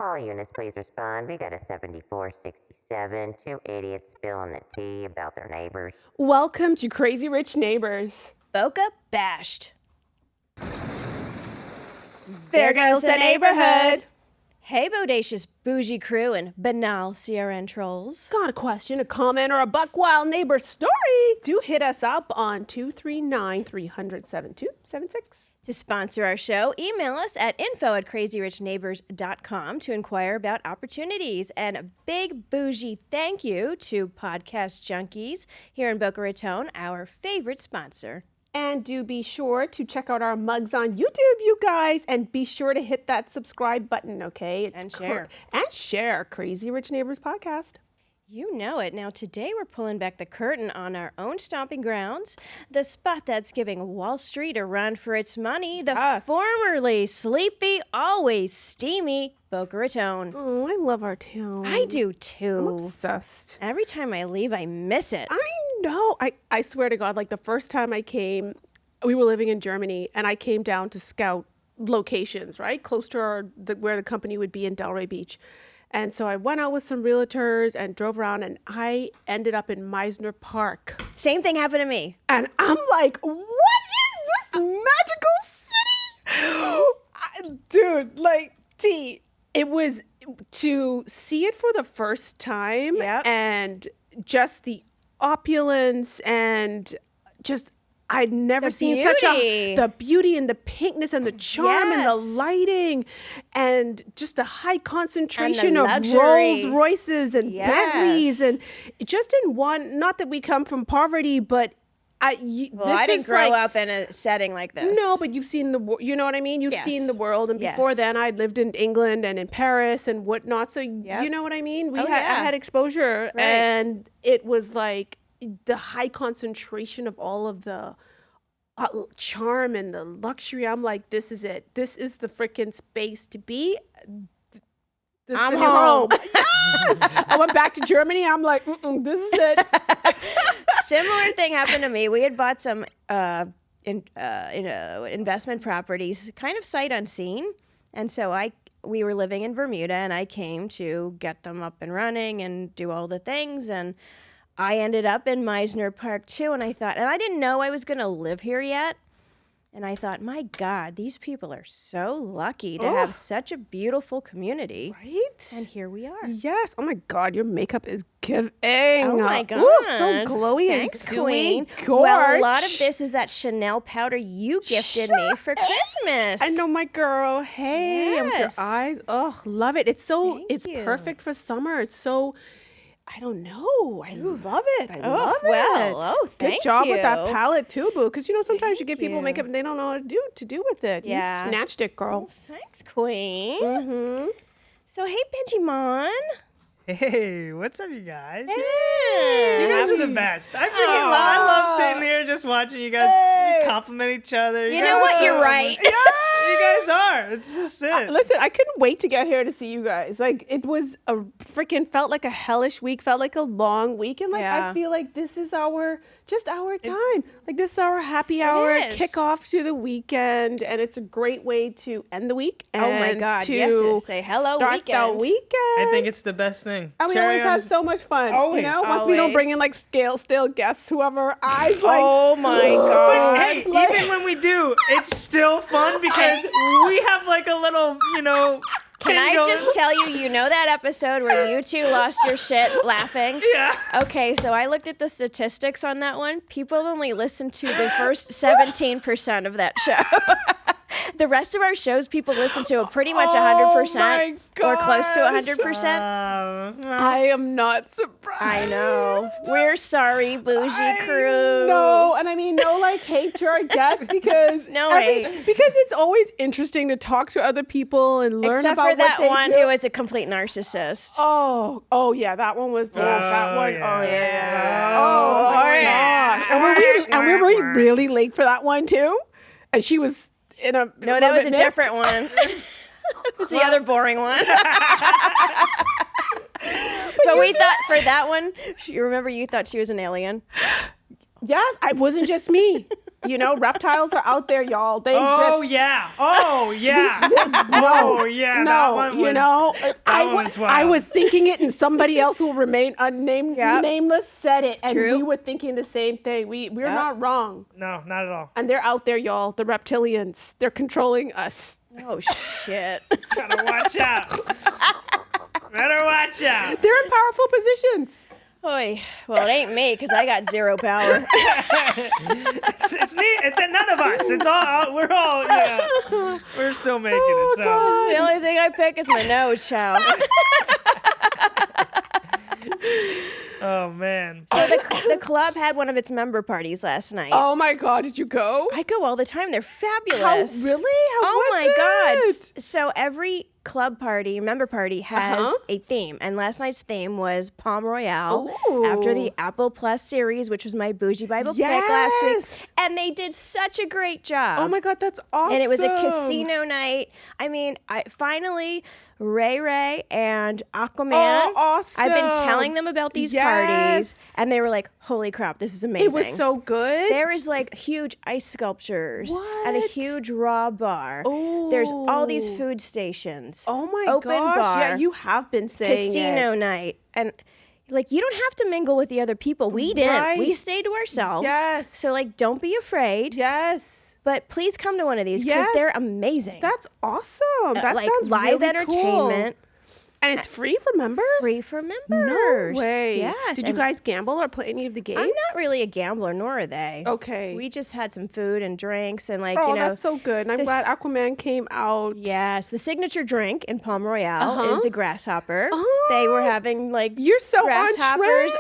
All units, please respond. We got a 7467. Two idiots spilling the tea about their neighbors. Welcome to Crazy Rich Neighbors. Boca Bashed. There goes the neighborhood. Hey, bodacious bougie crew and banal CRN trolls. Got a question, a comment, or a buck wild neighbor story? Do hit us up on 239-300-7276. To sponsor our show, email us at info@crazyrichneighbors.com to inquire about opportunities. And a big bougie thank you to Podcast Junkies here in Boca Raton, our favorite sponsor. And do be sure to check out our mugs on YouTube, you guys. And be sure to hit that subscribe button, okay? And share. And share Crazy Rich Neighbors podcast. You know it. Now, today we're pulling back the curtain on our own stomping grounds, the spot that's giving Wall Street a run for its money, the formerly sleepy, always steamy Boca Raton. Oh, I love our town. I do too. I'm obsessed. Every time I leave, I miss it. I know. I swear to God, like the first time I came, we were living in Germany, and I came down to scout locations, right? Close to where the company would be in Delray Beach. And so I went out with some realtors and drove around, and I ended up in Meisner Park. Same thing happened to me. And I'm like, what is this magical city? Dude, like, it was to see it for the first time. Yep. And just the opulence and just... I'd never seen such the beauty and the pinkness and the charm and the lighting and just the high concentration of Rolls Royces and Bentleys and just in one, not that we come from poverty, but I didn't grow up in a setting like this. No, but you've seen you know what I mean? You've seen the world. And before then I'd lived in England and in Paris and whatnot. So you know what I mean? I had exposure and it was like, the high concentration of all of the charm and the luxury. I'm like, this is it. This is the freaking space to be. I'm home. Yes! I went back to Germany. I'm like, this is it. Similar thing happened to me. We had bought some investment properties, kind of sight unseen. And so we were living in Bermuda, and I came to get them up and running and do all the things. And I ended up in Meisner Park too, and I thought, and I didn't know I was going to live here yet. And I thought, my God, these people are so lucky to have such a beautiful community. Right? And here we are. Yes. Oh my God, your makeup is giving. Oh my God. Ooh, so glowy. Thanks, and Queen. Gorge. Well, a lot of this is that Chanel powder you gifted me for Christmas. I know, my girl. Hey, with your eyes. Oh, love it. It's so, it's perfect for summer. It's so... I don't know. I love it. I love it. Oh, thank you. Good job with that palette too, boo. Because sometimes you give people makeup and they don't know what to do with it. Yeah. You snatched it, girl. Oh, thanks, Queen. Mm-hmm. So, hey, Benjimon. Hey, what's up, you guys? Hey. You guys are the best. I love sitting here just watching you guys compliment each other. You know what? You're right. You guys are. It's just it. Listen, I couldn't wait to get here to see you guys. Like, it was felt like a hellish week, felt like a long week. And I feel like this is our time. Like, this is our happy hour kickoff to the weekend. And it's a great way to end the week. And oh my God, to say hello start weekend. the weekend. I think it's the best thing. And we always have so much fun. Always. Once we don't bring in like stale guests who have our eyes like. Oh my God. But hey, even when we do, it's still fun because we have like a little, Can I just tell you, that episode where you two lost your shit laughing? Yeah. Okay, so I looked at the statistics on that one. People only listened to the first 17% of that show. The rest of our shows, people listen to pretty much 100% or close to 100%. I am not surprised. I know. We're sorry, Bougie crew. No, and I mean, no, like, hate to our guests because because it's always interesting to talk to other people and learn Except about for that what they one do. who is a complete narcissist. Oh yeah, that one was. that one. yeah. Oh yeah. Oh my gosh. And were we really late for that one too? And she was in a No, that was a different one. It's the other boring one. But we thought for that one, you remember you thought she was an alien? Yes, it wasn't just me. You know, reptiles are out there, y'all. They exist. Oh yeah. Oh yeah. Oh yeah. No, that one was, you know, I wild. was thinking it, and somebody else who will remain unnamed, nameless, said it, and we were thinking the same thing. We're not wrong. No, not at all. And they're out there, y'all. The reptilians. They're controlling us. Oh shit. Gotta watch out. Better watch out. They're in powerful positions. Oy. Well, it ain't me because I got 0 power. It's neat. It's none of us. It's all. We're all. We're still making it. So The only thing I pick is my nose, chow. Oh man. So the club had one of its member parties last night. Oh my God, did you go? I go all the time. They're fabulous. How was my it? God. So every member party has a theme. And last night's theme was Palm Royale after the Apple Plus series, which was my Bougie Bible pick last week. And they did such a great job. Oh my God, that's awesome. And it was a casino night. I mean, finally, Ray and Aquaman. Oh, awesome. I've been telling them about these parties, and they were like, holy crap, this is amazing. It was so good. There is like huge ice sculptures and a huge raw bar. Oh. There's all these food stations. Oh my open gosh. bar. Yeah, you have been saying casino night. And like, you don't have to mingle with the other people. We didn't. Right. We stayed to ourselves. Yes. So like, don't be afraid. Yes. But please come to one of these because they're amazing. That's awesome. That like sounds live really entertainment. Cool. And it's free for members? Free for members. No way. Yes. Did you guys gamble or play any of the games? I'm not really a gambler, nor are they. Okay. We just had some food and drinks and that's so good. And I'm glad Aquaman came out. Yes. The signature drink in Palm Royale is the grasshopper. They were having like You're so grasshoppers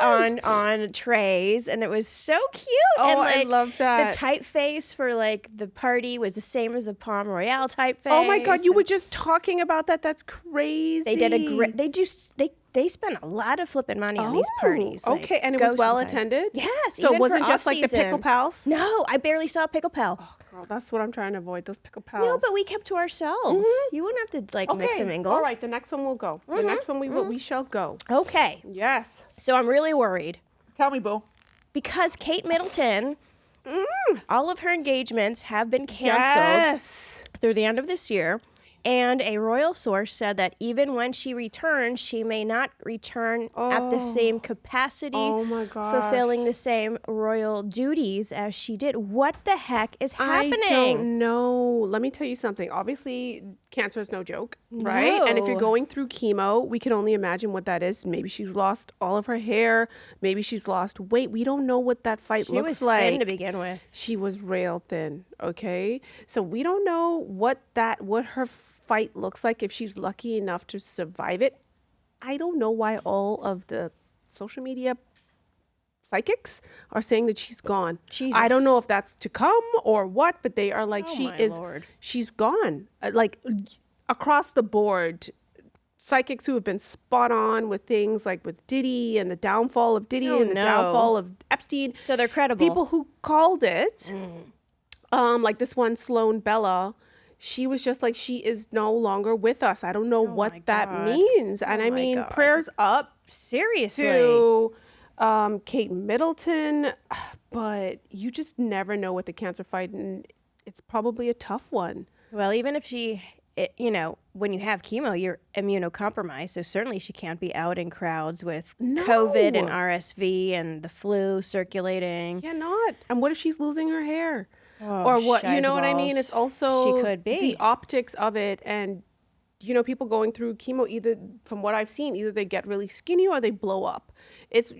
on trays, and it was so cute. Oh, and like I love that. the typeface for like the party was the same as the Palm Royale typeface. Oh my God, you were just talking about that. That's crazy. They did they spent a lot of flipping money on these parties. Like, okay, and it was well attended? Yes. So it wasn't just like the Pickle Pals? No, I barely saw a Pickle Pal. Oh, girl, that's what I'm trying to avoid, those Pickle Pals. No, but we kept to ourselves. You wouldn't have to like mix and mingle. All right, the next one will go. The next one we shall go. Okay. Yes. So I'm really worried. Tell me, boo. Because Kate Middleton, all of her engagements have been canceled through the end of this year. And a royal source said that even when she returns, she may not return at the same capacity, fulfilling the same royal duties as she did. What the heck is happening? I don't know. Let me tell you something. Obviously, cancer is no joke, right? No. And if you're going through chemo, we can only imagine what that is. Maybe she's lost all of her hair. Maybe she's lost weight. We don't know what that fight looks like. She was thin to begin with. She was rail thin, okay? So we don't know what her fight looks like if she's lucky enough to survive it. I don't know why all of the social media psychics are saying that she's gone. Jesus. I don't know if that's to come or what, but they are like, Lord. She's gone. Like across the board, psychics who have been spot on with things like with Diddy and the downfall of Diddy and the downfall of Epstein. So they're credible. People who called it, like this one, Sloan Bella, she was just like, she is no longer with us. I don't know what that means. And I mean, prayers up. Seriously. To Kate Middleton. But you just never know with the cancer fight. And it's probably a tough one. Well, even if when you have chemo, you're immunocompromised. So certainly she can't be out in crowds with COVID and RSV and the flu circulating. Yeah, not. And what if she's losing her hair? Oh, or what, you know what I mean? It's also she could be. The optics of it. And, people going through chemo, either, from what I've seen, either they get really skinny or they blow up. It's,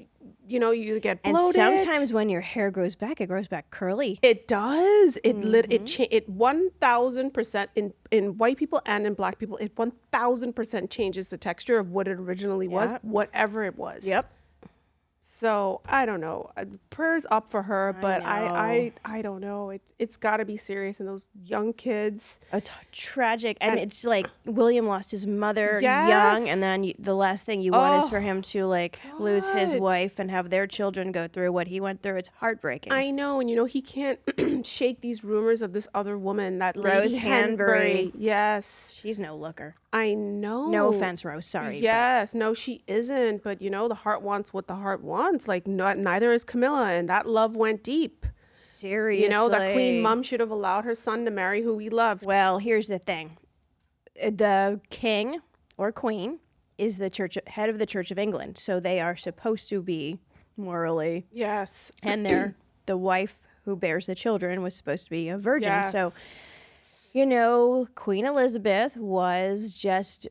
you either get bloated. And sometimes when your hair grows back, it grows back curly. It does. It 1,000% in white people and in black people, it 1,000% changes the texture of what it originally was, whatever it was. Yep. So I don't know. Prayers up for her, but I don't know. It's got to be serious, and those young kids. It's tragic, and it's like William lost his mother young, and then the last thing you want is for him to lose his wife and have their children go through what he went through. It's heartbreaking. I know, and he can't shake these rumors of this other woman, that Rose Lady Hanbury. Yes, she's no looker. I know. No offense, Rose. Sorry. Yes, no, she isn't. But the heart wants what the heart wants. Like, neither is Camilla, and that love went deep. Seriously. You know, that Queen Mum should have allowed her son to marry who he loved. Well, here's the thing. The king or queen is the head of the Church of England. So they are supposed to be morally. Yes. And the wife who bears the children was supposed to be a virgin. Yes. So, you know, Queen Elizabeth was just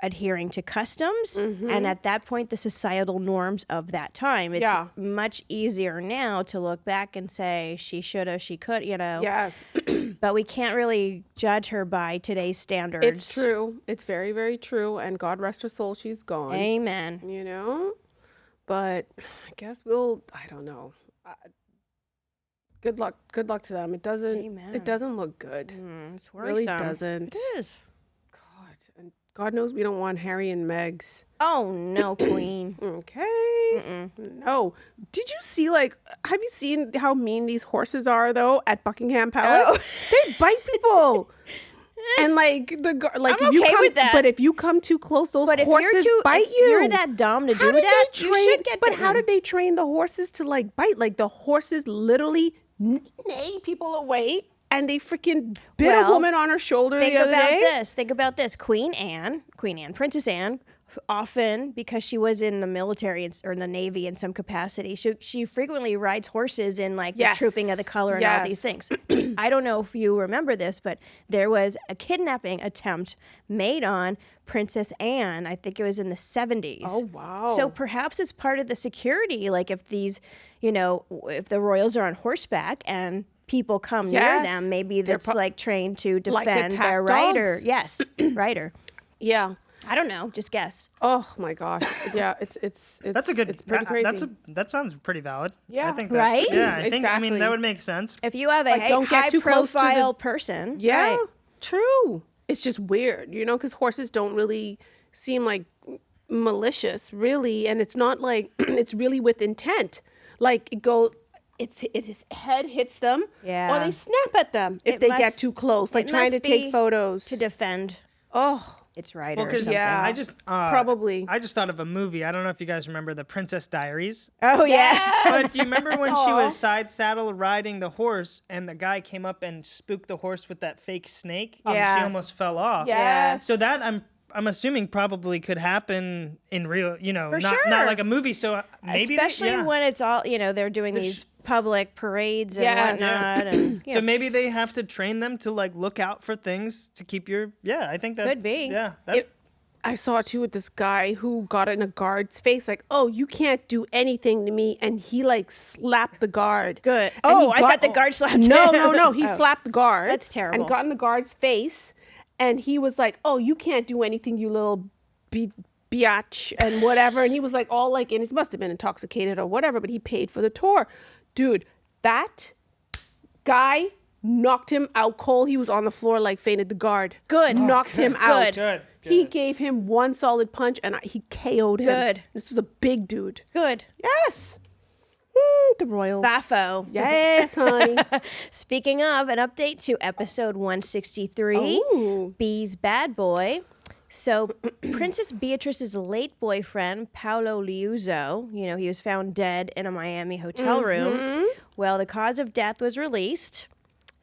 adhering to customs, and at that point, the societal norms of that time. It's much easier now to look back and say she shoulda, she could, you know. Yes. But we can't really judge her by today's standards. It's true. It's very, very true. And God rest her soul, she's gone. Amen. You know? But I guess I don't know. Good luck to them. It doesn't look good. It's worrisome. Really doesn't. It is. And God knows we don't want Harry and Meg's. Oh, no, Queen. Okay. No. Did you see, have you seen how mean these horses are, though, at Buckingham Palace? Oh. They bite people. And I'm okay with that. But if you come too close, those horses bite you. If you're that dumb to do that, you should get bitten. But how did they train the horses to bite? Like the horses literally neigh people away. And they freaking bit a woman on her shoulder the other day. Think about this. Queen Anne, Princess Anne, often, because she was in the military or in the Navy in some capacity, she frequently rides horses in the Trooping of the Color and all these things. I don't know if you remember this, but there was a kidnapping attempt made on Princess Anne. I think it was in the 70s. Oh, wow. So perhaps it's part of the security. Like if these, if the royals are on horseback and people come near them, maybe that's trained to defend their rider. Yes, rider. Yeah. I don't know. Just guess. Oh my gosh. Yeah, it's that's a good. It's pretty crazy. That sounds pretty valid. Yeah. I think that, right. Yeah, I think. Exactly. I mean, that would make sense. If you have a don't get too close to high-profile person, yeah, right. True. It's just weird, because horses don't really seem like malicious, really, and it's not like it's really with intent. Its head hits them, or they snap at them if they get too close, trying to take photos to defend. Oh, its rider. Well, because I just probably I just thought of a movie. I don't know if you guys remember the Princess Diaries. Oh yeah. But do you remember when she was side saddle riding the horse, and the guy came up and spooked the horse with that fake snake? Yeah. She almost fell off. Yeah. So that I'm assuming probably could happen in real, not sure. not like a movie. So maybe especially when it's all they're doing these public parades and whatnot, and so maybe they have to train them to look out for things to keep your. Yeah, I think that could be. Yeah, I saw too with this guy who got in a guard's face, oh, you can't do anything to me, and he slapped the guard. Good. And I thought the guard slapped him. No. He slapped the guard. That's terrible. And got in the guard's face, and he was like, "Oh, you can't do anything, you little biatch," and whatever. And he was all and he must have been intoxicated or whatever, but he paid for the tour. Dude, that guy knocked him out cold. He was on the floor fainted. The guard knocked him out. Good. He gave him one solid punch and he KO'd him. Good. This was a big dude. Good. Yes. The Royals. Baffo. Yes, honey. Speaking of, an update to episode 163, Ooh. B's Bad Boy. So Princess Beatrice's late boyfriend, Paolo Liuzzo, he was found dead in a Miami hotel room. Well, the cause of death was released.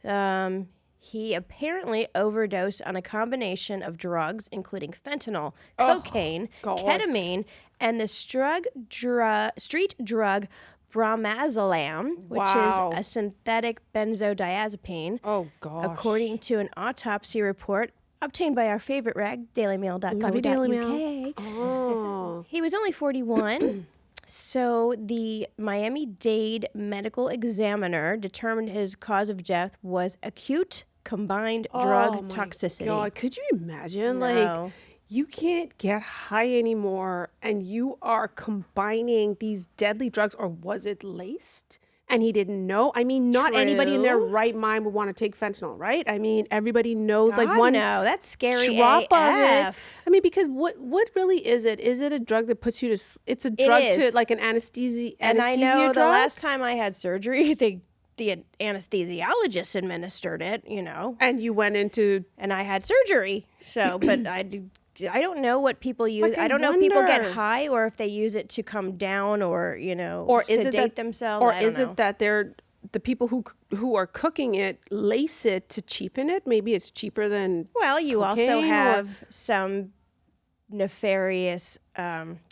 He apparently overdosed on a combination of drugs, including fentanyl, cocaine, ketamine, and the street drug bromazepam, which is a synthetic benzodiazepine. Oh, gosh. According to an autopsy report obtained by our favorite rag, dailymail.co.uk. Oh. He was only 41. So the Miami-Dade medical examiner determined his cause of death was acute combined drug toxicity. God, could you imagine? No. You can't get high anymore and you are combining these deadly drugs, or was it laced? And he didn't know. I mean, not anybody in their right mind would want to take fentanyl, right? I mean, everybody knows one that's scary drop AF. of it. I mean, because what really is it? Is it a drug that puts you to? It's a drug to an anesthesia. And I know drug? the last time I had surgery, the anesthesiologist administered it. And you went into. And I had surgery. So, but I don't know what people use. I don't know if people get high or if they use it to come down or or sedate themselves. Or is it that the people who are cooking it lace it to cheapen it. Maybe it's cheaper than Well, you also cocaine have some nefarious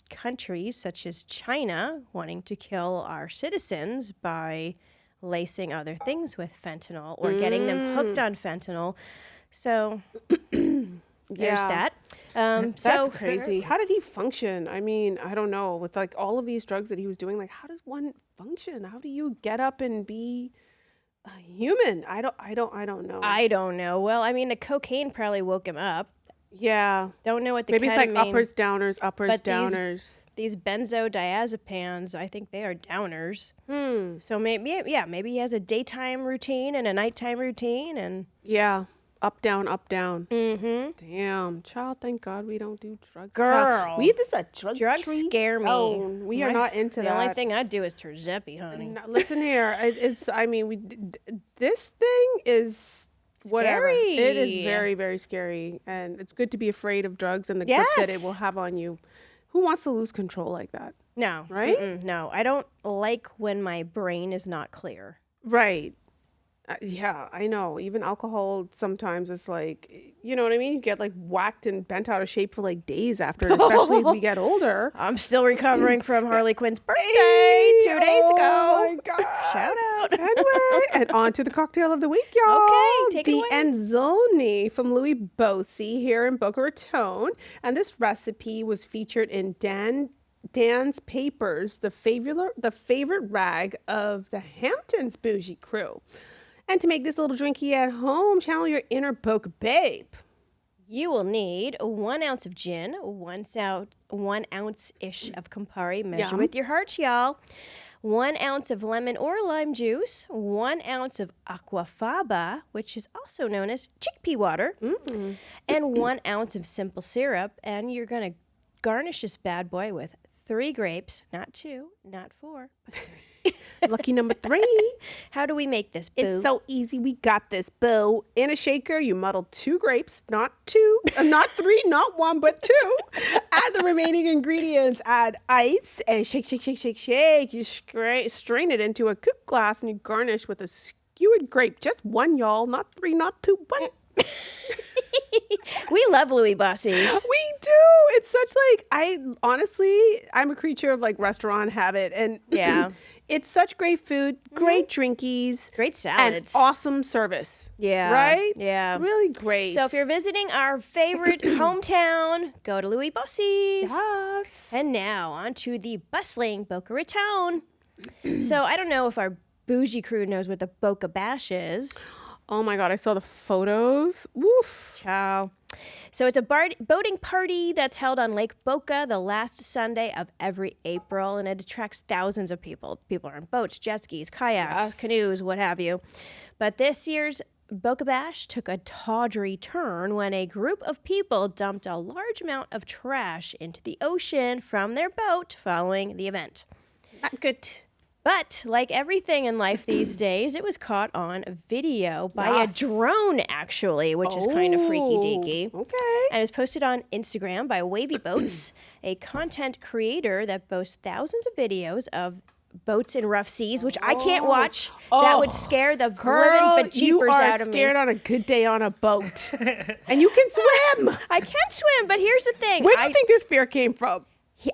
countries such as China wanting to kill our citizens by lacing other things with fentanyl or getting them hooked on fentanyl. So there's that. That's crazy. How did he function? I mean, I don't know. With like all of these drugs that he was doing, like how does one function? How do you get up and be a human? I don't know. I don't know. Well, I mean, the cocaine probably woke him up. Yeah. Don't know what the maybe ketamine, it's like uppers, downers, but downers. These benzodiazepines, I think they are downers. So maybe he has a daytime routine and a nighttime routine, and up, down, up, down. Mm-hmm. Damn, child, thank God we don't do drugs. Girl. This is a Drugs scare me. We are not into that. The only thing I do is Giuseppe, honey. No, listen here. This thing is whatever. Scary. It is very, very scary. And it's good to be afraid of drugs and the grip that it will have on you. Who wants to lose control like that? No. Right? No, I don't like when my brain is not clear. Right. Yeah, I know. Even alcohol sometimes is like, you know what I mean? You get like whacked and bent out of shape for like days after, especially as we get older. I'm still recovering from Harley Quinn's birthday 2 days ago. Oh my God. Shout out. Anyway, and on to the cocktail of the week, y'all. Okay, take it away. The Enzoni from Louie Bossi here in Boca Raton. And this recipe was featured in Dan's Papers, the favorite rag of the Hamptons bougie crew. And to make this little drinky at home, channel your inner Boca babe. You will need 1 ounce of gin, 1 ounce-ish of Campari, measure with your heart, y'all. 1 ounce of lemon or lime juice, 1 ounce of aquafaba, which is also known as chickpea water, and 1 ounce of simple syrup. And you're going to garnish this bad boy with 3 grapes, not 2, not 4, but 3. Lucky number 3. How do we make this, boo? It's so easy. We got this, boo. In a shaker, you muddle 2 grapes, not 2, not 3, not 1, but 2. Add the remaining ingredients. Add ice and shake, shake, shake, shake, shake. You strain it into a coupe glass and you garnish with a skewered grape. Just 1, y'all. Not 3, not 2, 1. We love Louie Bossi. We do. It's such like, I'm a creature of like restaurant habit, and it's such great food, great drinkies, great salads, and awesome service. Yeah. Right? Yeah. Really great. So if you're visiting our favorite hometown, go to Louie Bossi's. Yes. And now on to the bustling Boca Raton. So I don't know if our bougie crew knows what the Boca Bash is. Oh my God, I saw the photos. Woof. Ciao. So it's a boating party that's held on Lake Boca the last Sunday of every April, and it attracts thousands of people. People are on boats, jet skis, kayaks, canoes, what have you. But this year's Boca Bash took a tawdry turn when a group of people dumped a large amount of trash into the ocean from their boat following the event. Not good. But like everything in life these days, it was caught on video by a drone, actually, which is kind of freaky deaky. Okay. And it was posted on Instagram by Wavy Boats, a content creator that boasts thousands of videos of boats in rough seas, which I can't watch. That would scare the living bejeepers out of me. You are scared on a good day on a boat. And you can swim. I can swim, but here's the thing. Where do you think this fear came from?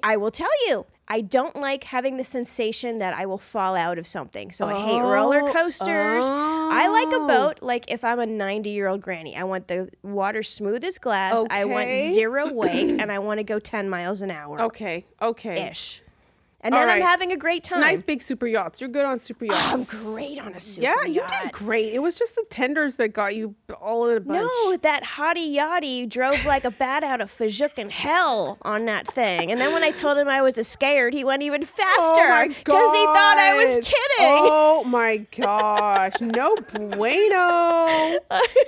I will tell you. I don't like having the sensation that I will fall out of something. So I hate roller coasters. I like a boat, like if I'm a 90-year-old granny. I want the water smooth as glass. I want 0 wake, and I want to go 10 miles an hour. Okay. Ish. And then I'm having a great time. Nice big super yachts. You're good on super yachts. I'm great on a super yacht. Yeah, you did great. It was just the tenders that got you all in a bunch. No, that hottie yachty drove like a bat out of fajukin' hell on that thing. And then when I told him I was scared, he went even faster because he thought I was kidding. Oh my gosh. No bueno.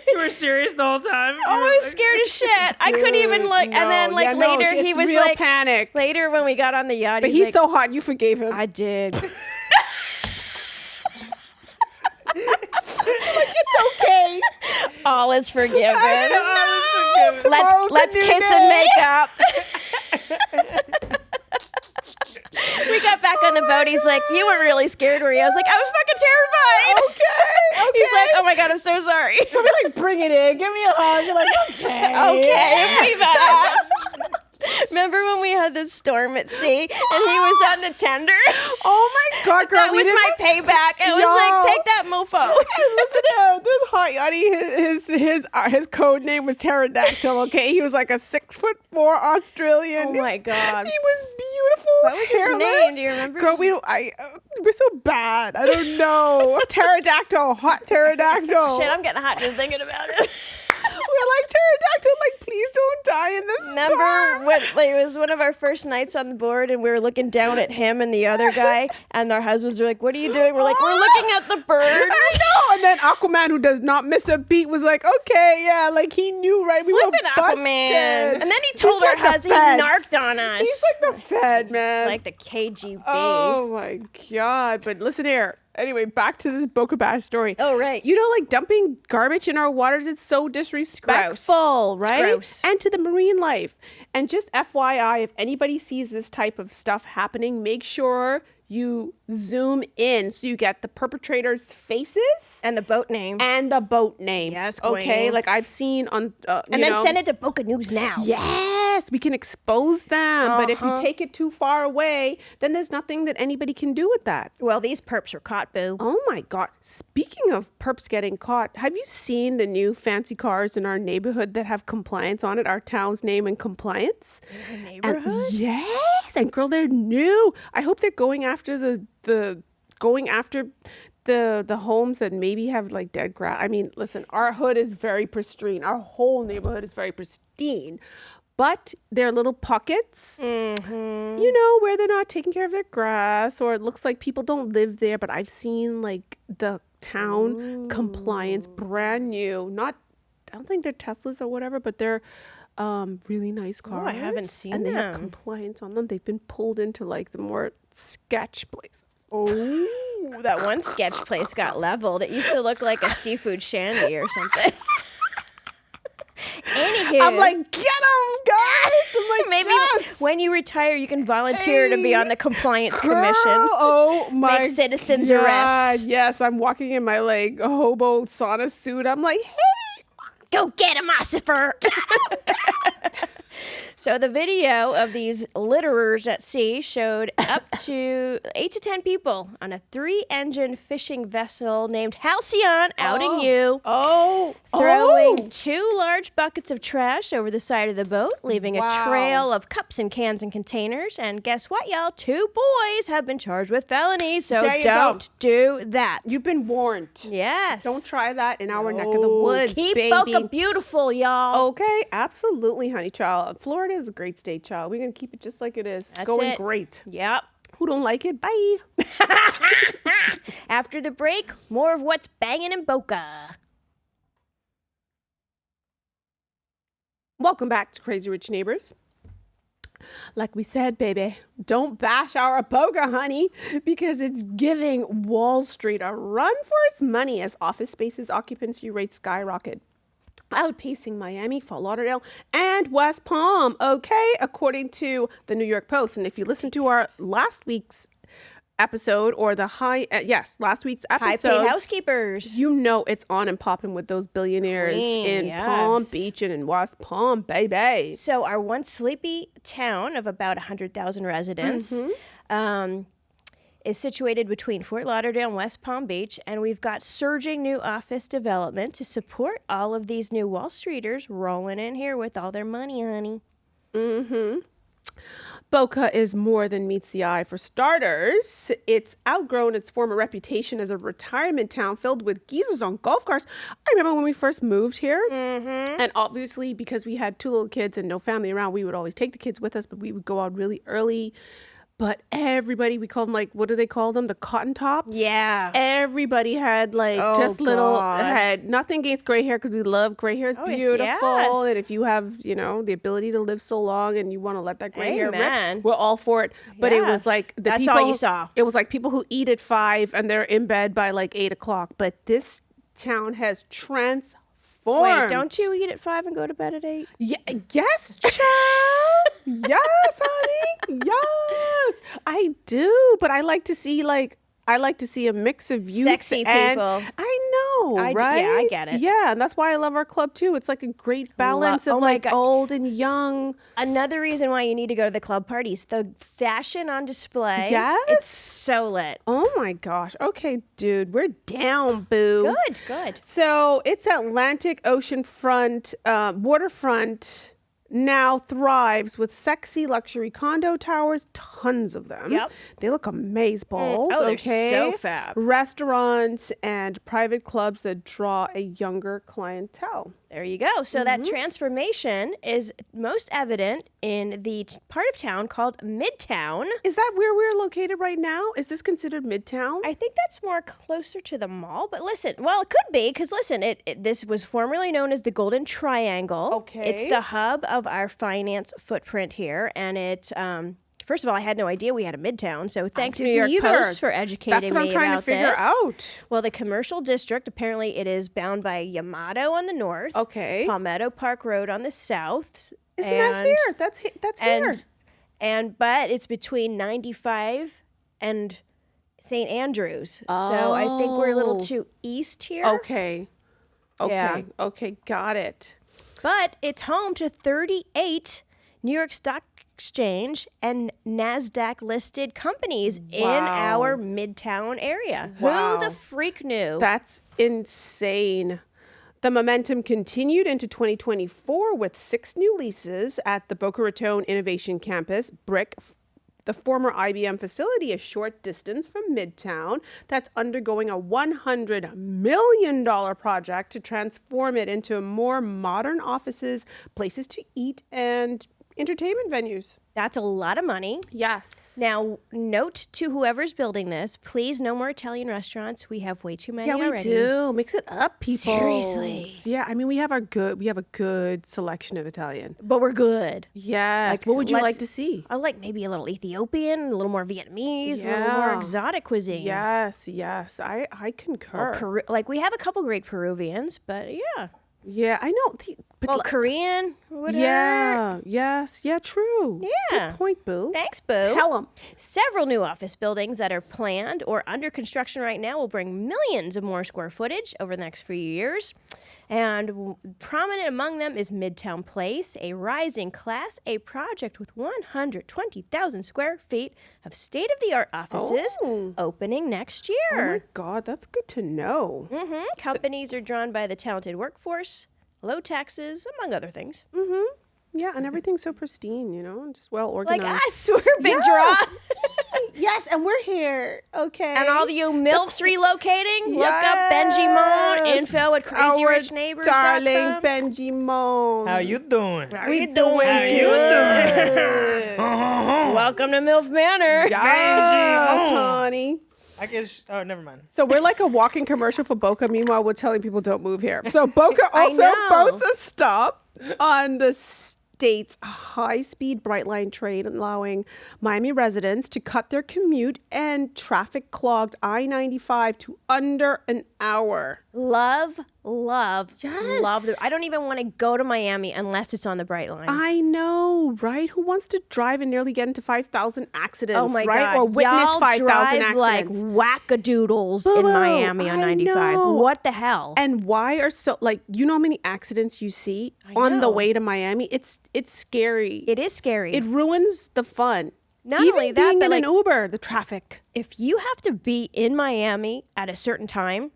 You were serious the whole time? I was scared as shit. I couldn't even look. No. And then later he was real panic. Later when we got on the yacht, but he's so hot. You forgave him. I did. Like, it's okay. All is forgiven. Let's kiss and make up. We got back in the boat. He's like, you weren't really scared, were you? I was like, I was fucking terrified. Okay. He's like, oh my God, I'm so sorry. You're like, bring it in. Give me a hug. You're like, okay. Okay, we've asked. Remember when we had this storm at sea and he was on the tender? Oh my God, girl. That was my payback. It was like, take that mofo. Listen to him. This hot yachty, his code name was Pterodactyl, okay? He was like a 6'4" Australian. Oh my God. He was beautiful. What was his name? Do you remember? Girl, we're so bad. I don't know. Pterodactyl. Hot pterodactyl. Shit, I'm getting hot just thinking about it. We're like, pterodactyl, like, please don't die in this storm. It was one of our first nights on the board, and we were looking down at him and the other guy, and our husbands were like, what are you doing? We're like, we're looking at the birds. I know. And then Aquaman, who does not miss a beat, was like, okay, yeah, like, he knew, right? We were busted. Aquaman. And then he told our husband, he narked on us. He's like the Fed, man. Like the KGB. Oh, my God. But listen here. Anyway, back to this Boca Bash story. Oh, right. You know, like dumping garbage in our waters, it's so disrespectful, right? Gross. And to the marine life. And just FYI, if anybody sees this type of stuff happening, make sure you zoom in so you get the perpetrator's faces. And the boat name. Yes, queen. Okay, like I've seen on, and then send it to Boca News Now. Yes, we can expose them. But if you take it too far away, then there's nothing that anybody can do with that. Well, these perps were caught, boo. Oh my God. Speaking of perps getting caught, have you seen the new fancy cars in our neighborhood that have compliance on it? Our town's name and compliance. In the neighborhood? Yes. And girl, they're new. I hope they're going after the homes that maybe have like dead grass. I mean, listen, our hood is very pristine. Our whole neighborhood is very pristine. But there are little pockets, you know, where they're not taking care of their grass, or it looks like people don't live there. But I've seen like the town compliance, brand new. I don't think they're Teslas or whatever, but they're really nice cars. Oh, I haven't seen them. And they have compliance on them. They've been pulled into like the more sketch places. Oh, that one sketch place got leveled. It used to look like a seafood shandy or something. Anywho, I'm like, get them, guys. I'm like, maybe when you retire, you can volunteer to be on the compliance commission. Oh my! Make citizens arrests. Yes, I'm walking in my like hobo sauna suit. I'm like, hey, go get him, Ossifer. So the video of these litterers at sea showed up to 8 to 10 people on a 3-engine fishing vessel named Halcyon, outing you. Throwing 2 large buckets of trash over the side of the boat, leaving a trail of cups and cans and containers. And guess what, y'all? 2 boys have been charged with felonies, so don't do that. You've been warned. Yes. Don't try that in our neck of the woods, Keep baby. Boca beautiful, y'all. Okay, absolutely, honey child. Florida is a great state, child. We're going to keep it just like it is. It's going great. Yep. Who don't like it? Bye. After the break, more of what's banging in Boca. Welcome back to Crazy Rich Neighbors. Like we said, baby, don't bash our Boca, honey, because it's giving Wall Street a run for its money as office spaces occupancy rates skyrocket, outpacing Miami, Fort Lauderdale, and West Palm, okay, according to the New York Post. And if you listen to our last week's episode, or last week's episode, high-paid housekeepers, you know it's on and popping with those billionaires in Palm Beach and in West Palm, baby. So our once sleepy town of about 100,000 residents is situated between Fort Lauderdale and West Palm Beach, and we've got surging new office development to support all of these new Wall Streeters rolling in here with all their money, honey. Boca is more than meets the eye. For starters, it's outgrown its former reputation as a retirement town filled with geezers on golf carts. I remember when we first moved here, and obviously because we had 2 little kids and no family around, we would always take the kids with us, but we would go out really early. But everybody, we called them like, what do they call them? The cotton tops? Yeah. Everybody had like had nothing against gray hair because we love gray hair. It's beautiful. Yes. And if you have, you know, the ability to live so long and you want to let that gray hair rip, we're all for it. But it was like that's all you saw. It was like people who eat at 5 and they're in bed by like 8 o'clock. But this town has transformed. Wait, don't you eat at 5 and go to bed at 8? Yeah, yes, child. Yes, honey. Yes, I do. But I like to see a mix of youth, sexy and people. I know, right? Yeah, I get it. Yeah, and that's why I love our club too. It's like a great balance of old and young. Another reason why you need to go to the club parties, the fashion on display. Yes, it's so lit. Oh my gosh. Okay, dude, we're down, boo. Good. So it's Atlantic Ocean front, waterfront. Now thrives with sexy luxury condo towers, tons of them. Yep. They look amazeballs. They're okay. so fab. Restaurants and private clubs that draw a younger clientele. There you go. So that transformation is most evident in the part of town called Midtown. Is that where we're located right now? Is this considered Midtown? I think that's more closer to the mall, but listen, well, it could be, because listen, this was formerly known as the Golden Triangle. Okay. It's the hub of our finance footprint here, and it, first of all, I had no idea we had a Midtown, so thanks New York Post for educating me about this. That's what I'm trying to figure out. Well, the commercial district, apparently it is bound by Yamato on the north, okay, Palmetto Park Road on the south. Isn't that here? That's here. But it's between 95 and St. Andrews. So I think we're a little too east here. Okay. Yeah. Okay, got it. But it's home to 38 New York Stock Exchange and NASDAQ listed companies in our Midtown area. Wow. Who the freak knew? That's insane. The momentum continued into 2024 with 6 new leases at the Boca Raton Innovation Campus, Brick, the former IBM facility, a short distance from Midtown, that's undergoing a $100 million project to transform it into more modern offices, places to eat, and entertainment venues. That's a lot of money. Yes. Now, note to whoever's building this, please no more Italian restaurants. We have way too many already. Yeah, we do. Mix it up, people. Seriously. Yeah, I mean, we have a good selection of Italian. But we're good. Yes. What would you like to see? I like maybe a little Ethiopian, a little more Vietnamese, a little more exotic cuisines. Yes. I concur. We have a couple great Peruvians, but yeah. Yeah, I know. Korean would hurt. Yes. Yeah, true. Yeah. Good point, Boo. Thanks, Boo. Tell them. Several new office buildings that are planned or under construction right now will bring millions of more square footage over the next few years. And prominent among them is Midtown Place, a rising Class A project with 120,000 square feet of state-of-the-art offices opening next year. Oh, my God. That's good to know. Mm-hmm. Companies are drawn by the talented workforce, low taxes, among other things. Mm-hmm. Yeah, and everything's so pristine, just well organized. Like us, we're a big draw. Yes, and we're here, okay? And all you MILFs relocating, look up Benji Moan, info at CrazyRichNeighbors.com. Darling Benji Moan. How you doing? We doing good. Welcome to MILF Manor. Yes, Benji Moan. honey. I guess. Oh, never mind. So we're like a walking commercial for Boca. Meanwhile, we're telling people don't move here. So Boca also boasts a stop on the state's high-speed Brightline train, allowing Miami residents to cut their commute and traffic-clogged I-95 to under an hour. Love. Yes. I don't even want to go to Miami unless it's on the Brightline. I know, right? Who wants to drive and nearly get into 5,000 accidents, oh my right? God. Or witness 5,000 accidents. Like wackadoodles in Miami on 95. What the hell? And why are how many accidents you see on the way to Miami? It's scary. It is scary. It ruins the fun. Not Even only that, being but in an Uber, the traffic. If you have to be in Miami at a certain time,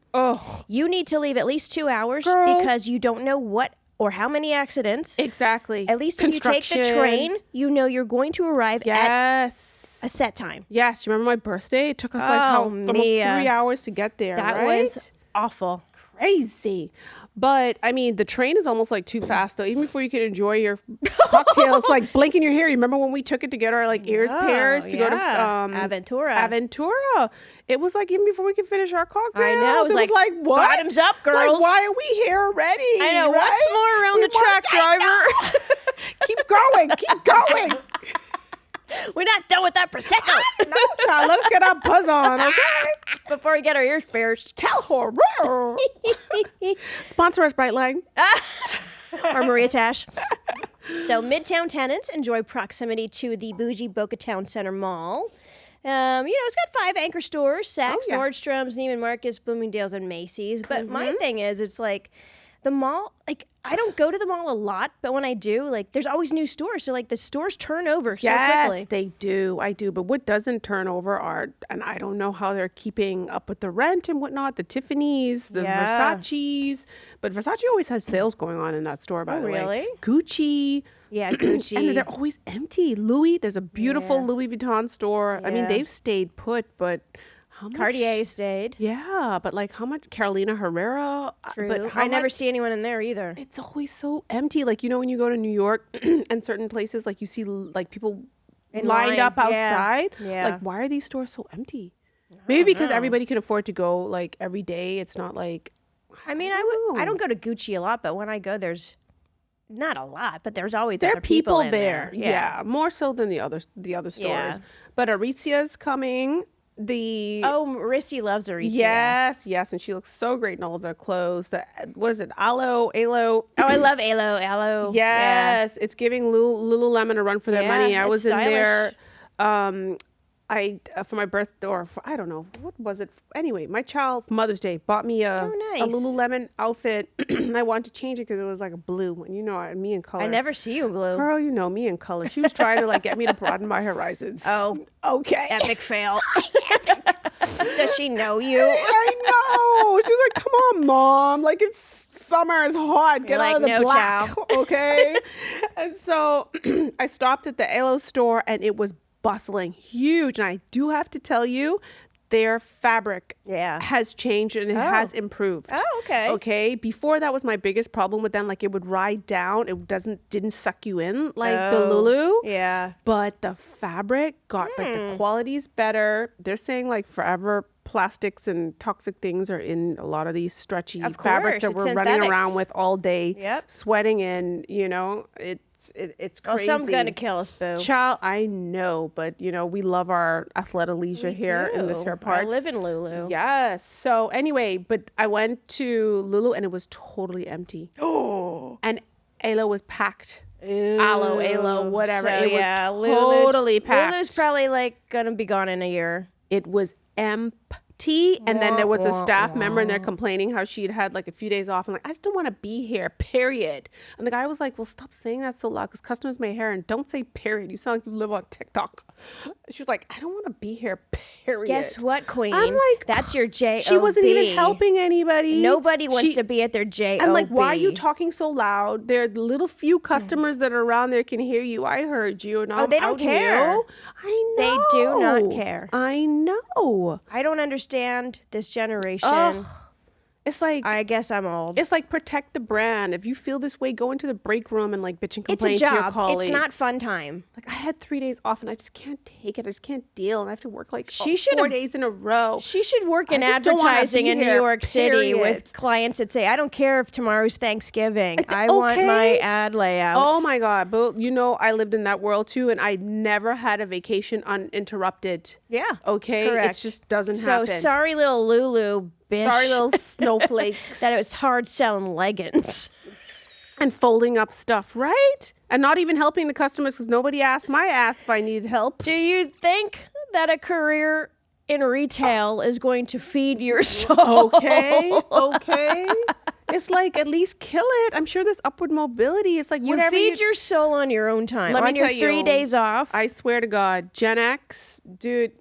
you need to leave at least 2 hours because you don't know what or how many accidents. Exactly. At least if you take the train, you know you're going to arrive at a set time. Yes. You remember my birthday? It took us almost 3 hours to get there. That right? was awful. Crazy. But I mean, the train is almost like too fast though. Even before you can enjoy your cocktail, it's like blinking your hair. You remember when we took it to get our ears pierced to go to Aventura? It was like even before we could finish our cocktail. I know. It was like what? Bottoms up, girls. Like, why are we here already? I know. Right? What's more around the track, driver? Keep going. Keep going. We're not done with that Prosecco. No, child. Let us get our buzz on, okay? Before we get our ears pierced. Calhorror. Sponsor us, Brightline. Or Maria Tash. So Midtown tenants enjoy proximity to the bougie Boca Town Center Mall. It's got 5 anchor stores: Saks, Nordstrom's, Neiman Marcus, Bloomingdale's, and Macy's. But my thing is, it's like the mall, like, I don't go to the mall a lot, but when I do, like, there's always new stores. So, like, the stores turn over so quickly. Yes, they do. I do. But what doesn't turn over are, and I don't know how they're keeping up with the rent and whatnot, the Tiffany's, the Versace's. But Versace always has sales going on in that store, by the way. Gucci. Yeah, Gucci. And they're always empty. Louis, there's a beautiful Louis Vuitton store. Yeah. I mean, they've stayed put, but how much? Cartier stayed. Yeah, but like how much? Carolina Herrera. True. But I never see anyone in there either. It's always so empty. Like, when you go to New York and certain places, like you see like people lined up outside. Yeah. Like, why are these stores so empty? Maybe because everybody can afford to go like every day. It's not like. I mean, I don't go to Gucci a lot, but when I go, there's not a lot, but there's always there other are people in there. there. Yeah, more so than the other stores. Yeah. But Aritzia's coming. Marissy loves Aritzia. Yes, and she looks so great in all of their clothes. What is it? Alo. Oh, I love Alo. Yes, it's giving Lululemon a run for their money. I was stylish. in there. For my birthday, or I don't know, what was it? Anyway, my child, Mother's Day, bought me a Lululemon outfit. I wanted to change it because it was like a blue. And me in color. I never see you blue. Girl, me in color. She was trying to like get me to broaden my horizons. Oh, okay. Epic fail. Does she know you? I know. She was like, "Come on, Mom. Like, it's summer. It's hot. Get out of the black." Chow. Okay. And so I stopped at the Alo store, and it was bustling, huge. And I do have to tell you, their fabric has changed and it has improved. Oh, okay. Okay. Before, that was my biggest problem with them. Like, it would ride down. It didn't suck you in like the Lulu. Yeah. But the fabric got like the quality's better. They're saying like forever plastics and toxic things are in a lot of these stretchy fabrics that we're running around with all day, sweating in. It's crazy. Well, some gonna kill us, boo. Child, I know, but we love our athleisure here in this hair part. I live in Lulu. Yes. So anyway, but I went to Lulu and it was totally empty. Oh. And Alo was packed. Alo, whatever. So, it was totally packed. Lulu's probably like gonna be gone in a year. It was empty. And then there was a staff member and they're complaining how she'd had like a few days off. I'm like, I just don't want to be here, period. And the guy was like, well, stop saying that so loud because customers may hear, and don't say period. You sound like you live on TikTok. She was like, I don't want to be here, period. Guess what, Queen? I'm like, that's your J-O-B. She wasn't even helping anybody. Nobody wants to be at their J-O-B. I'm like, why are you talking so loud? There are little few customers that are around there can hear you. I heard you. And they don't care. I know. They do not care. I know. I don't understand this generation. Ugh. It's like, I guess I'm old. It's like, protect the brand. If you feel this way, go into the break room and like bitch and complain to your colleagues. It's not fun time. Like, I had 3 days off and I just can't take it. I just can't deal. And I have to work like 4 days in a row. She should work in advertising in New York City with clients that say, I don't care if tomorrow's Thanksgiving. I want my ad layouts. Oh my God. But I lived in that world too. And I never had a vacation uninterrupted. Yeah. Okay. Correct. It just doesn't happen. So sorry, little Lulu. Bitch. Sorry, little snowflakes. That it was hard selling leggings. And folding up stuff, right? And not even helping the customers because nobody asked my ass if I needed help. Do you think that a career in retail is going to feed your soul? Okay. It's like, at least kill it. I'm sure there's upward mobility. It's like, you feed your soul on your own time. Let me on your tell 3 days off. I swear to God, Gen X, dude.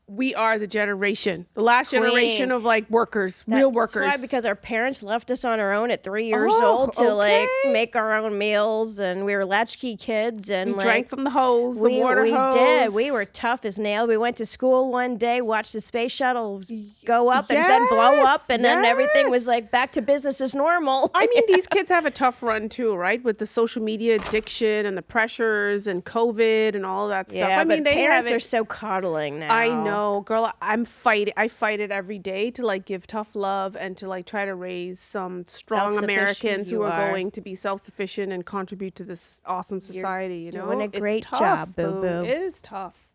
We are the generation, the last generation of like workers, real workers. That's why, because our parents left us on our own at 3 years old to like make our own meals, and we were latchkey kids, and we drank from the hose, the water hose. We did. We were tough as nails. We went to school one day, watched the space shuttle go up and then blow up, and then everything was like back to business as normal. I mean, these kids have a tough run too, right? With the social media addiction and the pressures and COVID and all that stuff. Yeah, I mean, but parents are so coddling now. I know. Girl, I fight it every day to like give tough love and to like try to raise some strong Americans who are going to be self-sufficient and contribute to this awesome society. You're doing a great job, boo boo. It is tough.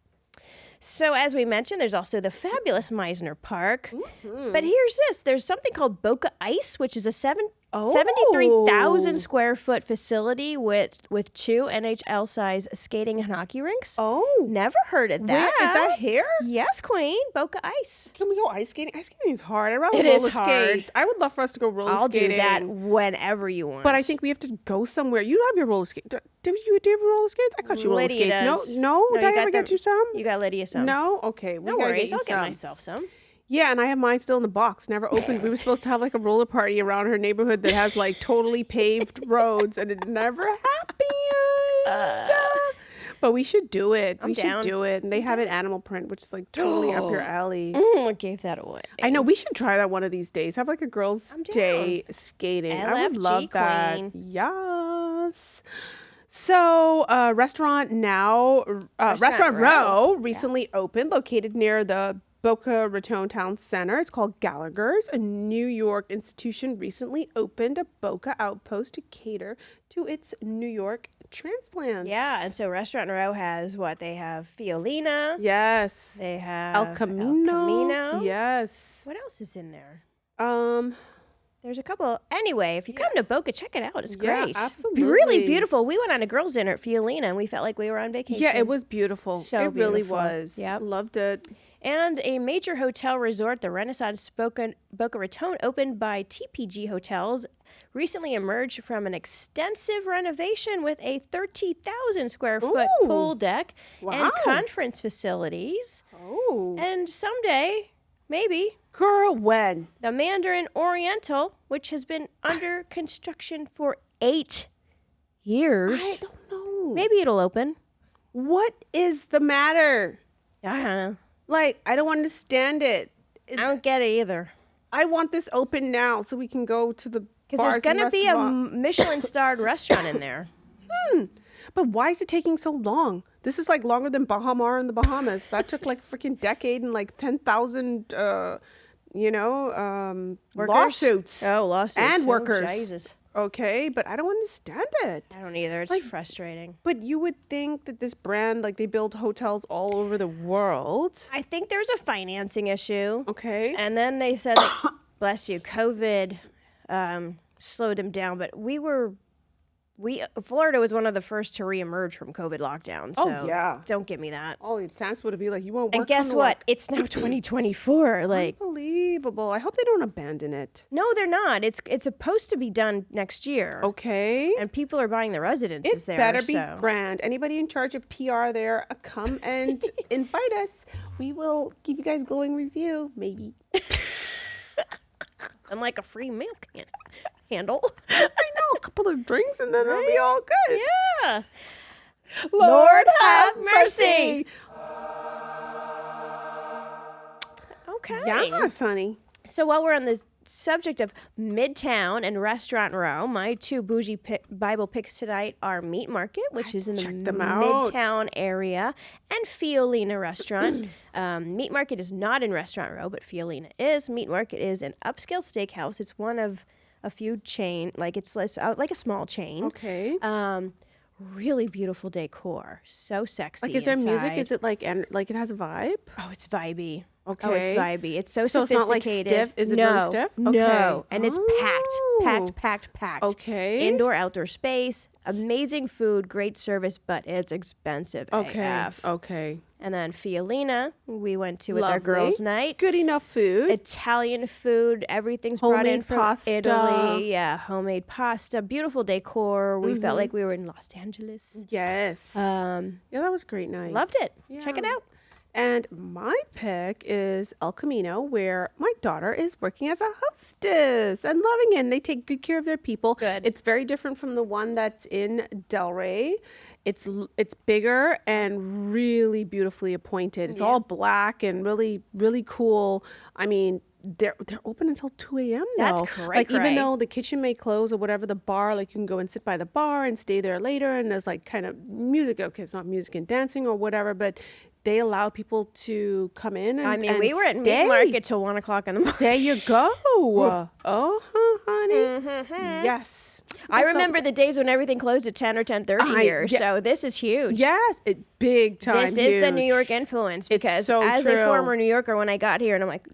So as we mentioned, there's also the fabulous Meisner Park. Mm-hmm. But here's this. There's something called Boca Ice, which is a 73,000 square foot facility with 2 NHL size skating and hockey rinks. Oh. Never heard of that. Where is that here? Yes, Queen. Boca Ice. Can we go ice skating? Ice skating is hard. I'd rather It roller is hard. skate. I would love for us to go roller I'll skating. do that whenever you want. But I think we have to go somewhere. You have your roller skates. Do you have roller skates? I got you roller Lydia skates. does. No? Did I ever get you some? You got Lydia some. No? Okay. No worries. I'll get myself some. Yeah, and I have mine still in the box, never opened. We were supposed to have like a roller party around her neighborhood that has like totally paved roads, and it never happened. But we should do it. I'm down. Should do it. And they have an animal print, which is like totally up your alley. I gave that away. I know. We should try that one of these days. Have like a girls' day skating. I would love that. Queen. Yes. So, Restaurant Row recently opened, located near the Boca Raton Town Center. It's called Gallagher's. A New York institution recently opened a Boca outpost to cater to its New York transplants. Yeah, and so Restaurant Row has what? They have Fiolina. Yes. They have El Camino. Yes. What else is in there? There's a couple. Anyway, if you come to Boca, check it out. It's great. Yeah, absolutely. Really beautiful. We went on a girls' dinner at Fiolina, and we felt like we were on vacation. Yeah, it was beautiful. So it really beautiful. was. Yep. Loved it. And a major hotel resort, the Renaissance Boca Raton, opened by TPG Hotels, recently emerged from an extensive renovation with a 30,000 square foot pool deck and conference facilities. Oh. And someday, maybe, girl, when? The Mandarin Oriental, which has been under construction for 8 years. I don't know. Maybe it'll open. What is the matter? I don't know. Like, I don't understand it. I don't get it either. I want this open now so we can go to the because there's going to be a Michelin-starred restaurant in there. But why is it taking so long? This is like longer than Bahamar in the Bahamas. That took like a freaking decade and like 10,000, lawsuits. Oh, lawsuits. And workers. Jesus. Okay, but I don't understand it. I don't either. It's frustrating. But you would think that this brand, like they build hotels all over the world. I think there's a financing issue. Okay. And then they said, that, bless you, COVID slowed them down. But Florida was one of the first to reemerge from COVID lockdown. So don't give me that. Oh, it sounds would be like you won't work. And guess what? It's now 2024. Like unbelievable. I hope they don't abandon it. No, they're not. It's supposed to be done next year. Okay. And people are buying the residences there. It better be grand. Anybody in charge of PR there, come and invite us. We will give you guys a glowing review, maybe. And like a free milk handle. I know, a couple of drinks and then it'll be all good. Yeah. Lord have mercy. Okay. Yes, honey. So while we're on the subject of Midtown and Restaurant Row, my 2 Bougie Bible picks tonight are Meat Market, which is in the Midtown area, and Fiolina Restaurant. Meat Market is not in Restaurant Row, but Fiolina is. Meat Market is an upscale steakhouse. It's one of a few chain, like it's like a small chain. Okay. Really beautiful decor. So sexy. Like, is there music? Is it like it has a vibe? Oh, it's vibey. Okay. Oh, it's vibey. It's so sophisticated. It's not like stiff? Is it really stiff? Okay. No. And it's packed. Okay. Indoor, outdoor space, amazing food, great service, but it's expensive. Okay. AF. Okay. And then Fiolina, we went to with our girls' night. Good enough food. Italian food. Everything's brought in from Italy. Yeah, homemade pasta. Beautiful decor. We felt like we were in Los Angeles. Yes. Yeah, that was a great night. Loved it. Yeah. Check it out. And my pick is El Camino, where my daughter is working as a hostess and loving it. And they take good care of their people. Good. It's very different from the one that's in Delray. It's bigger and really beautifully appointed. It's all black and really, really cool. I mean, they're open until 2 a.m. now. That's cray-cray. Like, even though the kitchen may close or whatever, the bar, like, you can go and sit by the bar and stay there later. And there's like kind of music. Okay, it's not music and dancing or whatever, but they allow people to come in and we were at Meat Market till 1 o'clock in the morning. There you go. Honey. Mm-hmm. Yes. I remember the days when everything closed at 10 or 10:30 here. Yeah. So this is huge. Yes, big time. This is the New York influence because as a former New Yorker, when I got here, and I'm like,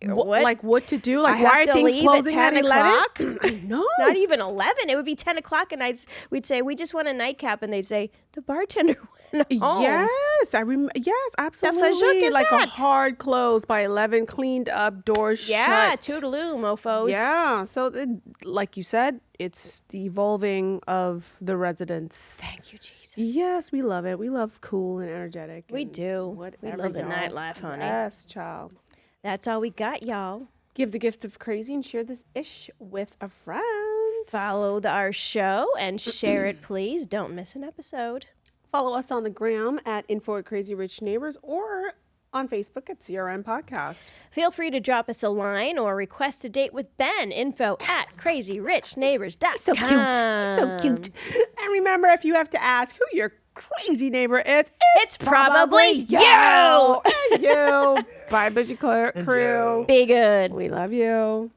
what to do? Like, I why have are to things leave closing at at 10 11? I know. Not even 11. It would be 10 o'clock, and we'd say, we just want a nightcap, and they'd say, the bartender went home. Yes, yes, absolutely. Like a hard close by 11, cleaned up, doors shut. Yeah, toodaloo, mofos. Yeah, so like you said, it's the evolving of the residents. Thank you, Jesus. Yes, we love it. We love cool and energetic. We do. We love the nightlife, honey. Yes, child. That's all we got, y'all. Give the gift of crazy and share this ish with a friend. Follow our show and share it, please. Don't miss an episode. Follow us on the gram at Info at Crazy Rich Neighbors or on Facebook at CRN Podcast. Feel free to drop us a line or request a date with Ben. Info at crazyrichneighbors.com. So cute. So cute. And remember, if you have to ask who your crazy neighbor is, it's probably you. And you. Bye, Bougie crew. Be good. We love you.